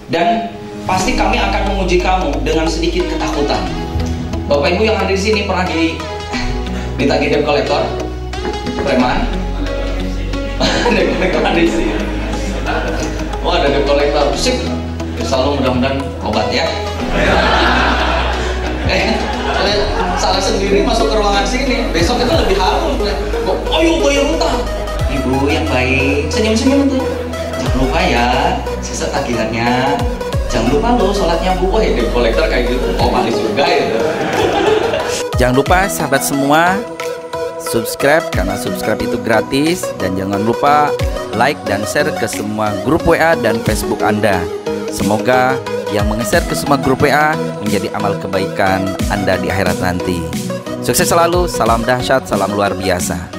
Dan pasti kami akan menguji kamu dengan sedikit ketakutan. Bapak Ibu yang ada di sini pernah ditagih debt collector? Preman? Debt collector ada di sini. Oh, ada debt collector. Sip. Selalu mudah-mudahan obat ya. Salah sendiri masuk ke ruangan sini. Besok itu lebih halus. Ayo bayar utang. Ibu yang baik, senyum-senyum tuh. Jangan lupa ya, sisa tagihannya. Jangan lupa lo sholatnya Bu. Wah, ya debt collector kayak gitu. Oh, malis juga ya. Jangan lupa sahabat semua subscribe, karena subscribe itu gratis. Dan jangan lupa like dan share ke semua grup WA dan Facebook Anda. Semoga yang menge-share ke semua grup WA menjadi amal kebaikan Anda di akhirat nanti. Sukses selalu, salam dahsyat, salam luar biasa.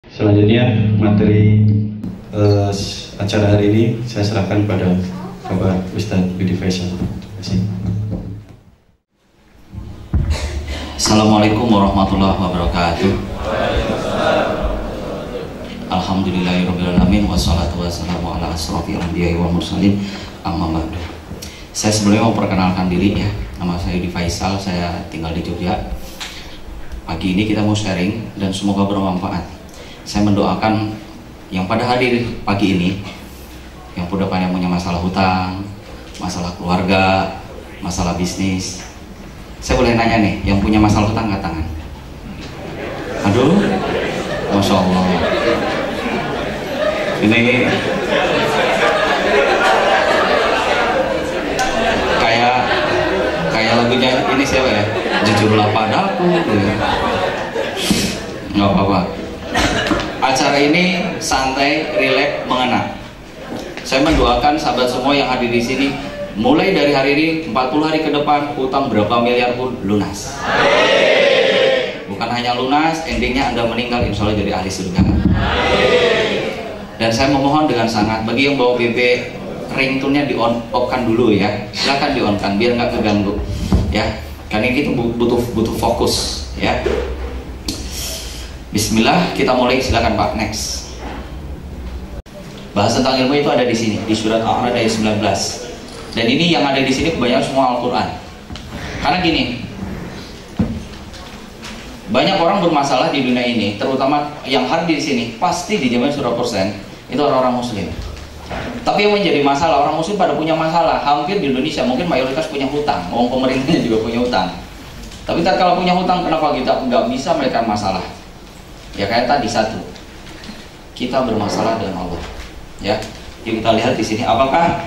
Selanjutnya materi acara hari ini saya serahkan pada Bapak Ustadz Budi Faisal. Terima kasih. Assalamualaikum warahmatullahi wabarakatuh. Alhamdulillahirrahmanirrahim. Wassalatu wassalamu ala asrofil anbiya'i wal mursalin. Amma ba'du. Saya sebelumnya mau perkenalkan diri ya. Nama saya Budi Faisal, saya tinggal di Jogja. Pagi ini kita mau sharing dan semoga bermanfaat. Saya mendoakan yang pada hadir pagi ini yang punya masalah hutang, masalah keluarga, masalah bisnis. Saya boleh nanya nih, yang punya masalah hutang angkat tangan. Aduh, Masya Allah. Ini kayak lagunya ini siapa ya? Jujurlah padaku. Nggak apa-apa. Acara ini santai, rileks, mengena. Saya mendoakan sahabat semua yang hadir di sini, mulai dari hari ini 40 hari ke depan, hutang berapa miliar pun lunas. Bukan hanya lunas, endingnya Anda meninggal insya Allah jadi ahli surga. Dan saya memohon dengan sangat, bagi yang bawa BB, ringtone-nya di-on-off-kan dulu ya. Silahkan di-on-kan biar nggak keganggu ya. Karena itu butuh fokus ya. Bismillah, kita mulai. Silakan Pak, next. Bahas tentang ilmu itu ada di sini di surat Al-A'raf ayat 19. Dan ini yang ada di sini kebanyakan semua Al-Qur'an. Karena gini, banyak orang bermasalah di dunia ini, terutama yang hadir di sini, pasti dijamin 100% itu orang-orang muslim. Tapi yang menjadi masalah, orang muslim pada punya masalah. Hampir di Indonesia mungkin mayoritas punya hutang. Pemerintahnya juga punya hutang. Tapi kalau punya hutang, kenapa kita nggak bisa menyelesaikan masalah? Ya kayak tadi satu, kita bermasalah dengan Allah. Ya, jadi kita lihat di sini. Apakah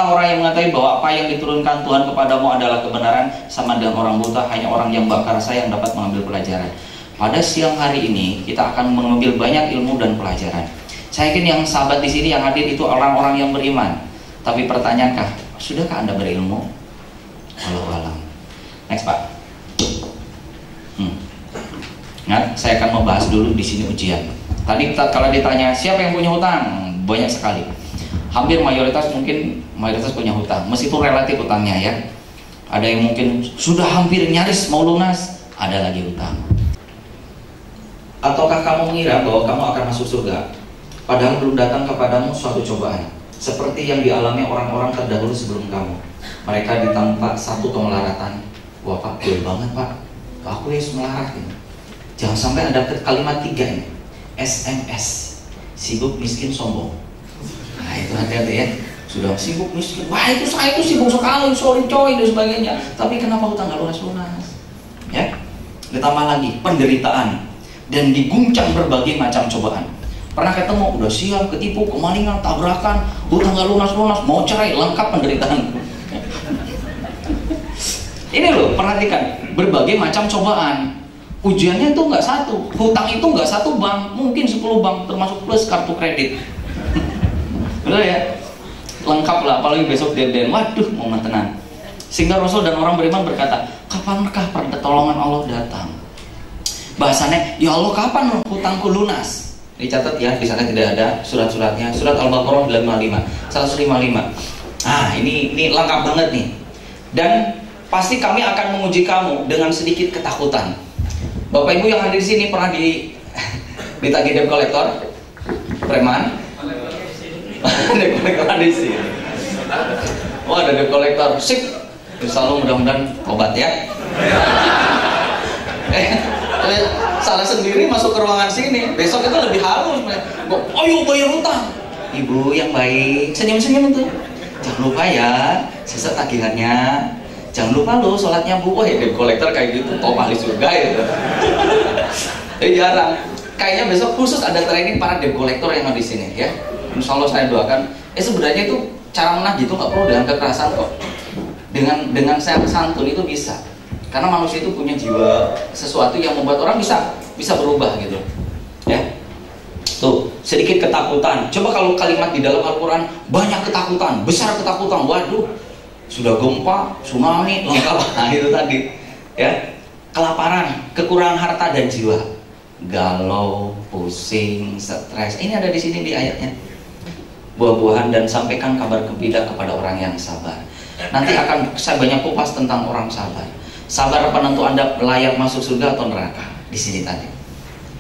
orang yang mengatakan bahwa apa yang diturunkan Tuhan kepadamu adalah kebenaran sama dengan orang buta, hanya orang yang bakar saya yang dapat mengambil pelajaran. Pada siang hari ini kita akan mengambil banyak ilmu dan pelajaran. Saya yakin yang sahabat di sini yang hadir itu orang-orang yang beriman. Tapi pertanyaankah, sudahkah Anda berilmu? Wallahu a'lam. Next Pak. Nah, saya akan membahas dulu di sini ujian. Tadi kalau ditanya siapa yang punya hutang, banyak sekali. Hampir mayoritas punya hutang, meskipun relatif hutangnya ya. Ada yang mungkin sudah hampir nyaris mau lunas, ada lagi hutang. Ataukah kamu mengira bahwa kamu akan masuk surga, padahal belum datang kepadamu suatu cobaan, seperti yang dialami orang-orang terdahulu sebelum kamu. Mereka ditampak satu kemelaratan. Wah Pak, betul banget Pak, aku ya melarat ini. Jangan sampai ada kalimat 3 ini, SMS, sibuk miskin sombong. Nah itu hati-hati ya. Sudah sibuk miskin, wah itu saya itu sibuk sekali, sorry coy dan sebagainya. Tapi kenapa hutang nggak lunas-lunas? Ya, ditambah lagi penderitaan dan diguncang berbagai macam cobaan. Pernah ketemu, udah siap, ketipu, kemalingan, tabrakan, hutang nggak lunas-lunas, mau cerai, lengkap penderitaan. Ini loh, perhatikan, berbagai macam cobaan. Ujiannya itu nggak satu, hutang itu nggak satu bank, mungkin 10 bank, termasuk plus kartu kredit. Betul ya? Lengkap lah, apalagi besok deadline, waduh mau tenan. Sehingga Rasul dan orang beriman berkata, kapankah pertolongan Allah datang? Bahasannya, ya Allah kapan hutangku lunas? Dicatat ya, di sana tidak ada surat-suratnya. Surat Al-Baqarah 155. Ah, ini lengkap banget nih. Dan pasti kami akan menguji kamu dengan sedikit ketakutan. Bapak Ibu yang hadir di sini pernah ditagih debt collector, preman? Debt collector ada di sini. Oh ada debt collector, sip. Selalu mudah-mudahan obat ya. Salah sendiri masuk ke ruangan sini. Besok itu lebih halus. Ayo bayar hutang. Ibu yang baik, senyum-senyum itu. Jangan lupa ya, sisa tagihannya. Jangan lupa lo sholatnya Bu. Oh ya debt collector kayak gitu, top ahli surga itu. Jadi jarang. Kayaknya besok khusus ada training para debt collector yang ada di sini ya. Insya Allah saya doakan. Sebenarnya itu cara menagih itu nggak perlu dengan kekerasan kok. Dengan santun itu bisa. Karena manusia itu punya jiwa sesuatu yang membuat orang bisa berubah gitu. Ya. Tuh, sedikit ketakutan. Coba kalau kalimat di dalam Al-Qur'an banyak ketakutan, besar ketakutan. Waduh. Sudah gempa, tsunami, lengkap. Nah itu tadi ya, kelaparan, kekurangan harta dan jiwa, galau, pusing, stres. Ini ada di sini di ayatnya. Buah-buahan dan sampaikan kabar gembira kepada orang yang sabar. Nanti akan saya banyak kupas tentang orang sabar. Sabar penentu Anda layak masuk surga atau neraka. Di sini tadi.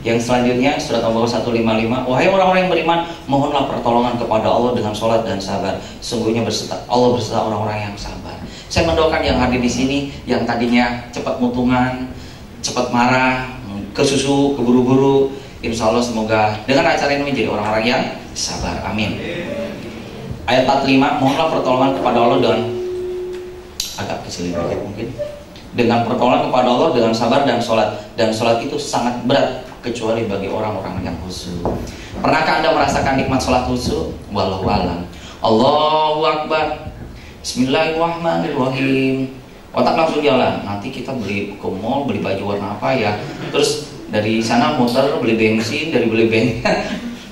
Yang selanjutnya surat Al-Baqarah 155. Wahai orang-orang yang beriman, mohonlah pertolongan kepada Allah dengan sholat dan sabar. Sungguhnya Allah berserta orang-orang yang sabar. Saya mendoakan yang hadir di sini, yang tadinya cepat mutungan, cepat marah, kesusu, keburu-buru. Insya Allah semoga dengan acara ini menjadi orang-orang yang sabar. Amin. Ayat 45, mohonlah pertolongan kepada Allah dengan agak kecil dikit mungkin. Dengan pertolongan kepada Allah dengan sabar dan sholat. Dan sholat itu sangat berat kecuali bagi orang-orang yang khusyuk. Pernahkah Anda merasakan nikmat sholat khusyuk? Wallahu a'lam. Allahu Akbar. Bismillahirrahmanirrahim. Otak langsung jalan. Nanti kita beli ke mall, beli baju warna apa ya. Terus dari sana muter, beli bensin, dari beli bensin.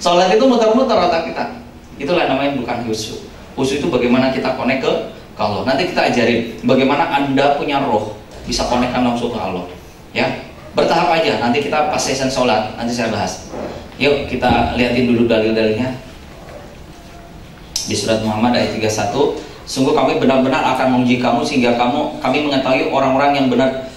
Sholat itu muter-muter otak kita. Itulah namanya bukan khusyuk. Khusyuk itu bagaimana kita connect ke Allah. Nanti kita ajarin bagaimana Anda punya roh bisa connectkan langsung ke Allah. Ya, bertahap aja. Nanti kita pas session sholat, nanti saya bahas. Yuk kita lihatin dulu dalil-dalilnya. Di surat Muhammad ayat 31, sungguh kami benar-benar akan menguji kamu sehingga kami mengetahui orang-orang yang benar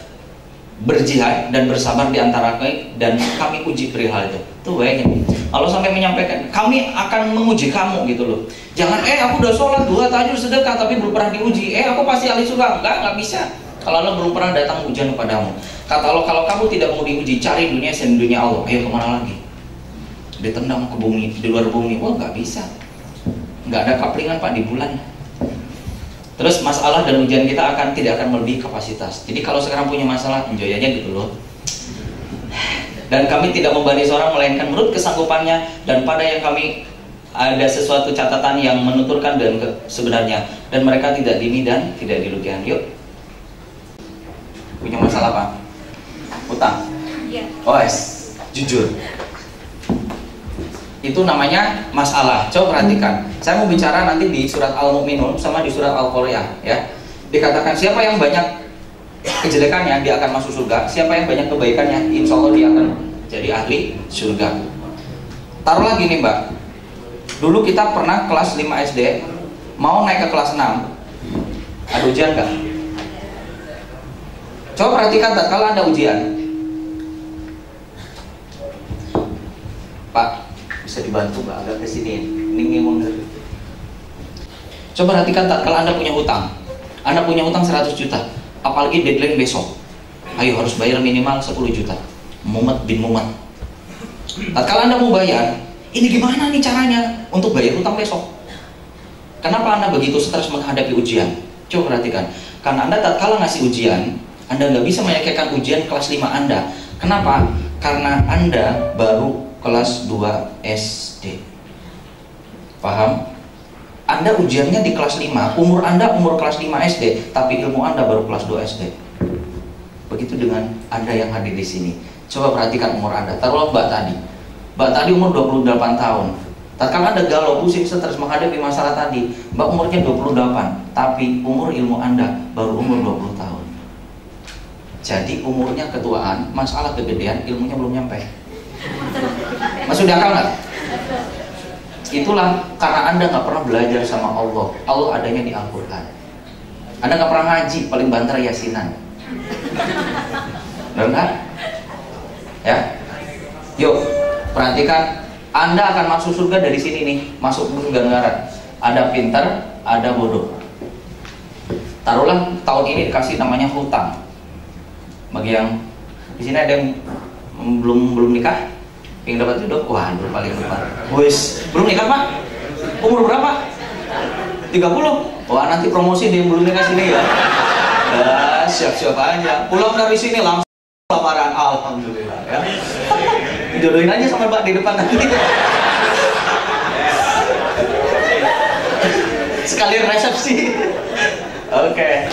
berjihad dan bersabar di antara kami, dan kami uji perihal itu. Tuh bayangin, Allah sampai menyampaikan kami akan menguji kamu gitu loh. Jangan aku udah sholat, 2 tahajud, sedekah tapi belum pernah diuji. Aku pasti ahli surga. Enggak bisa. Kalau Allah belum pernah datang ujian kepadamu. Kata Allah, kalau kamu tidak mau diuji, cari dunia selain dunia Allah. Ayo kemana lagi? Ditendang ke bumi, di luar bumi. Wah nggak bisa. Nggak ada kaplingan Pak di bulan. Terus masalah dan ujian kita tidak akan melebihi kapasitas. Jadi kalau sekarang punya masalah, enjoy aja gitu loh. Dan kami tidak membebani seorang melainkan menurut kesanggupannya, dan pada yang kami ada sesuatu catatan yang menuturkan dan sebenarnya, dan mereka tidak dini dan tidak dirugikan. Yuk. Punya masalah Pak? Utang? Iya. Jujur. Itu namanya masalah. Coba perhatikan. Saya mau bicara nanti di surat Al-Mu'minun sama di surat Al-Qari'ah ya. Dikatakan siapa yang banyak kejelekannya dia akan masuk surga. Siapa yang banyak kebaikannya insya Allah dia akan jadi ahli surga. Taruhlah gini Mbak. Dulu kita pernah kelas 5 SD mau naik ke kelas 6. Ada ujian nggak? Coba perhatikan kalau ada ujian. Pak, bisa dibantu nggak agak kesini? Ini mundur. Coba perhatikan kalau Anda punya hutang. Anda punya hutang 100 juta. Apalagi deadline besok. Ayo harus bayar minimal 10 juta. Mumet bin mumet. Kalau Anda mau bayar, ini gimana nih caranya untuk bayar hutang besok? Kenapa Anda begitu stres menghadapi ujian? Coba perhatikan. Karena Anda tatkala ngasih ujian, Anda nggak bisa menyelesaikan ujian kelas 5 Anda. Kenapa? Karena Anda baru kelas 2 SD. Paham? Anda ujiannya di kelas 5, umur Anda umur kelas 5 SD, tapi ilmu Anda baru kelas 2 SD. Begitu dengan Anda yang hadir di sini. Coba perhatikan umur Anda. Taruhlah Mbak tadi. Mbak tadi umur 28 tahun. Tatkala Anda galau, pusing, stres menghadapi masalah tadi, Mbak umurnya 28, tapi umur ilmu Anda baru umur 20 tahun. Jadi umurnya ketuaan, masalah kegedean, ilmunya belum nyampe. Masuk di akal nggak? Itulah karena Anda nggak pernah belajar sama Allah. Allah adanya di Al-Quran. Anda nggak pernah ngaji, paling banter yasinan. Benar nggak? Ya. Yuk, perhatikan. Anda akan masuk surga dari sini nih, masuk surga negara. Ada pintar, ada bodoh. Taruhlah tahun ini dikasih namanya hutang. Bagi yang di sini ada yang belum nikah, yang dapat jodoh, wah belum paling depan. Wis, belum nikah Pak? Umur berapa? 30. Wah nanti promosi dia yang belum nikah sini ya. Siap-siap aja. Pulang dari sini langsung lamaran, alhamdulillah ya. Jodohin aja sama Mbak di depan nanti. Sekalian resepsi. Oke.